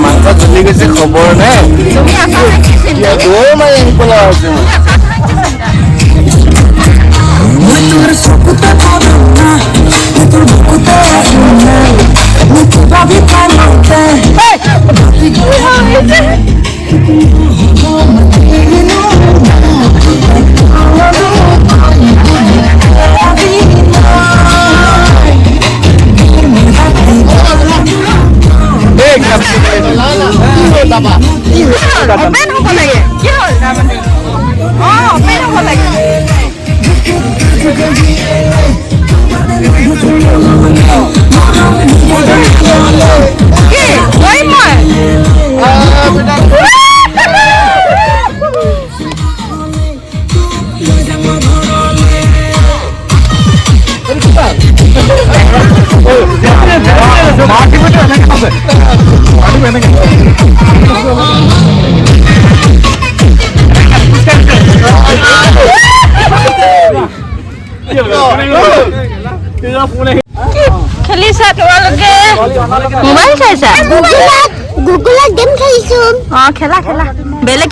মাংস চলি গৈছে খবৰ নাই দৈ মাৰি আহি পেলাই আছে খেলিছা তোমালোকে মোবাইল চাইছা গুগলত গেম খেলিছো খেলা খেলা বেলেগ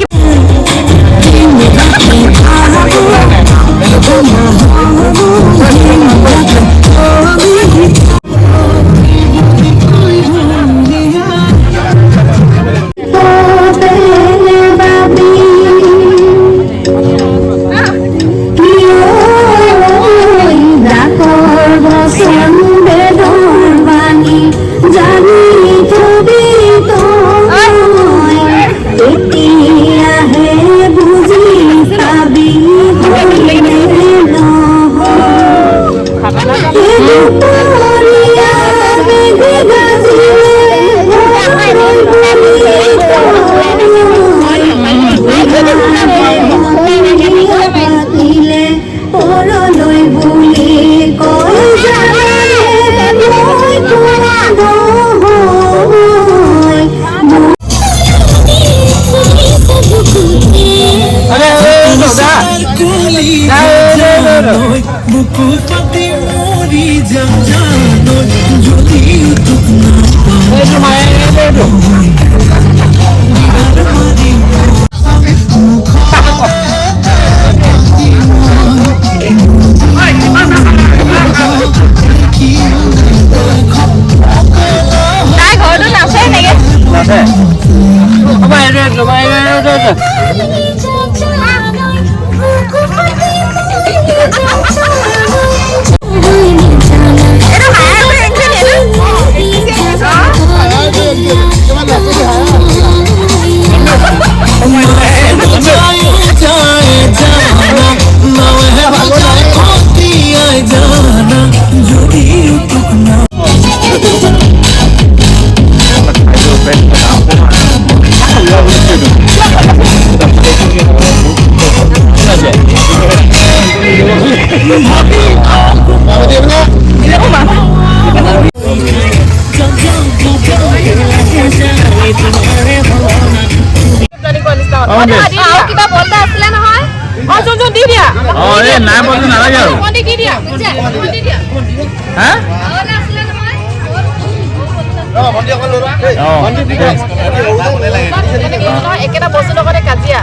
একেটা বস্তু লগতে কাজিয়া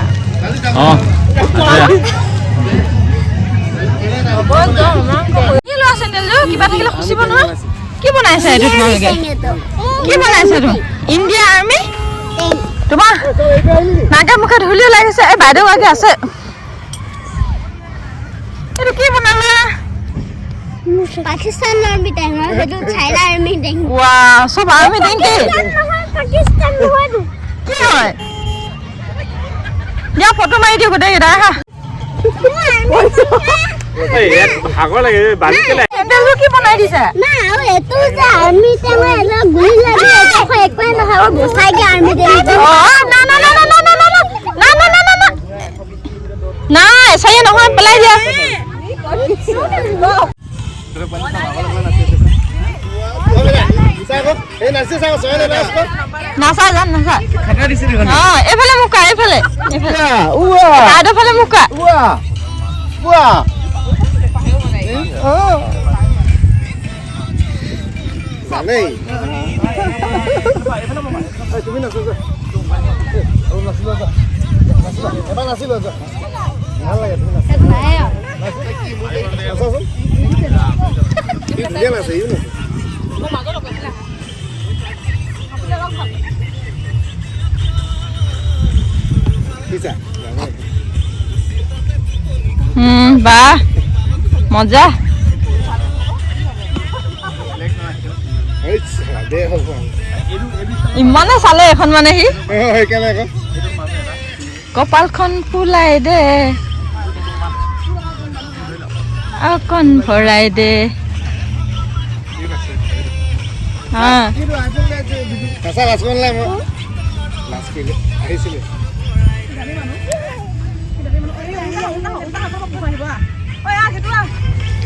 কিবা থাকিলে খুচিব নহয় কি বনাইছা এইটো তোমালোকে কি বনাইছা তুমি ইণ্ডিয়া আৰ্মি তোমাৰ নাগা মুখে ধূলি ওলাই গৈছে এই বাইদেউ আগে আছে এইটো কি বনালা পাকিস্তান আৰ্মি টেঙৰ হেতু চাইনা আৰ্মি টেঙ ওয়াও সব আৰ্মি টেঙ কি পাকিস্তান নহয় কি হয় দিয়া ফটো মাৰি দিও গোটেই কেইটা হা এই এক ভাগৰ লাগে বালি কেলে এন্ডেলটো কি বনাই দিছা না এটো যে আৰ্মি টেঙ এলা গুলি লাগি এটা একবাৰ নহয় গোসাই কি আৰ্মি টেঙ না না না না না না না না না না না না এছাই নহয় পেলাই দিয়া নাচা জান নাচা খাটা দিছে দেখোন এইফালে মুকা এইফালে এইফালে উৱা আইডৰ ফালে মুকা উৱা উৱা জানে তুমি নাচো যা আৰু নাচিলো যা নাচিলা এবাৰ নাচিলো যা ভাল লাগে তুমি নাচা নাচাচোন কি ধুনীয়া নাচে ইউ নাচে বা মজা ইমানে চালে এখন মানে সি কপালখন ফুলাই দে অকণ ভৰাই দে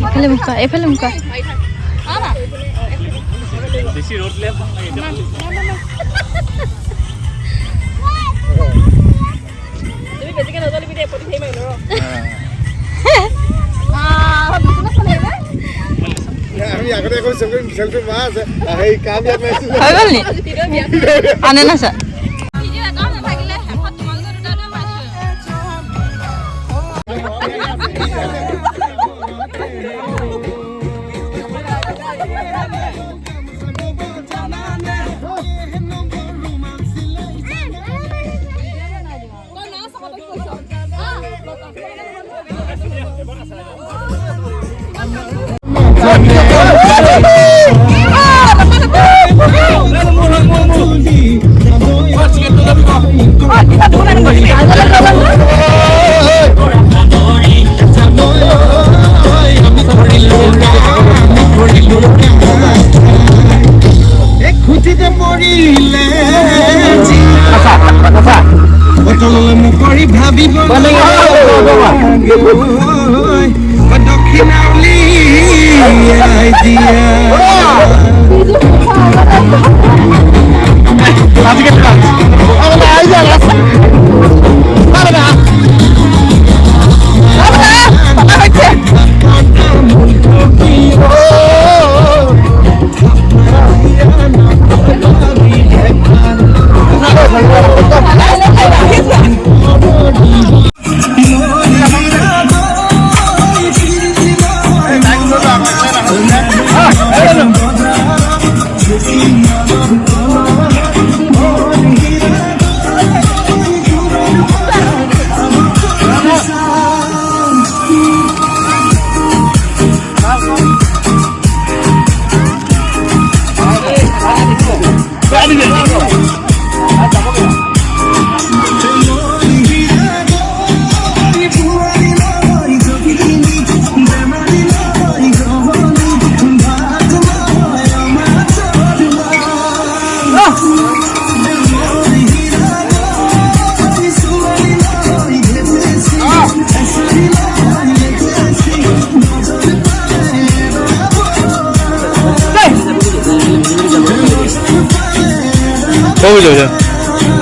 এইফালে মুকা এইফালে মুকা বেছি ৰ'দ লে ভাল লাগে তুমি বেছিকে নজলিবি দে পটি থাই মাইলো আমি আগতে কৈছো সেলফি মা আছে এই কাম ইয়াত নাছিল হৈ গ'ল নি আনে না স্যার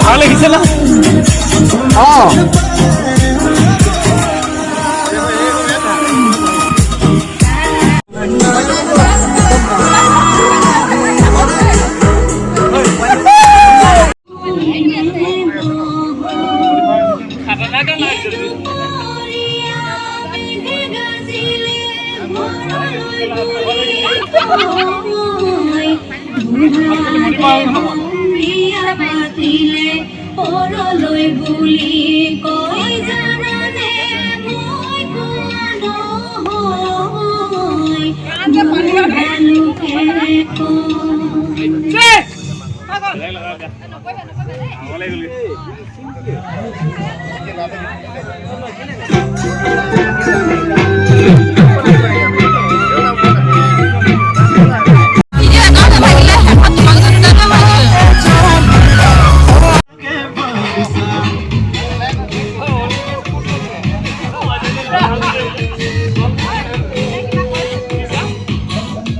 ভাল লাগিছে না পৰলৈ বুলি কৈ জানানে মই নহয়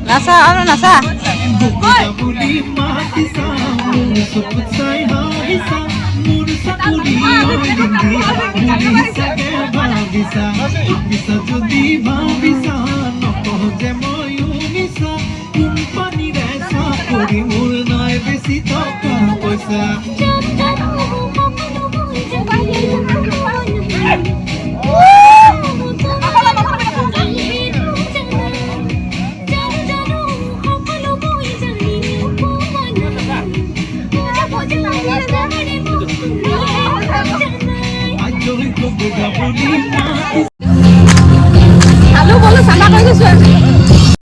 Nasa, ano nasa? চকুত চাই হাঁহিছা মোৰ চাকৰি বুলি চাগে ভাবিছা পিছা যদি ভাবিছা নকওঁ যে ময়ো মিছা কোম্পানীৰে চাকৰি মোৰ নাই বেছি টকা পইচা আলু বলো চান্দা কৰি দিছো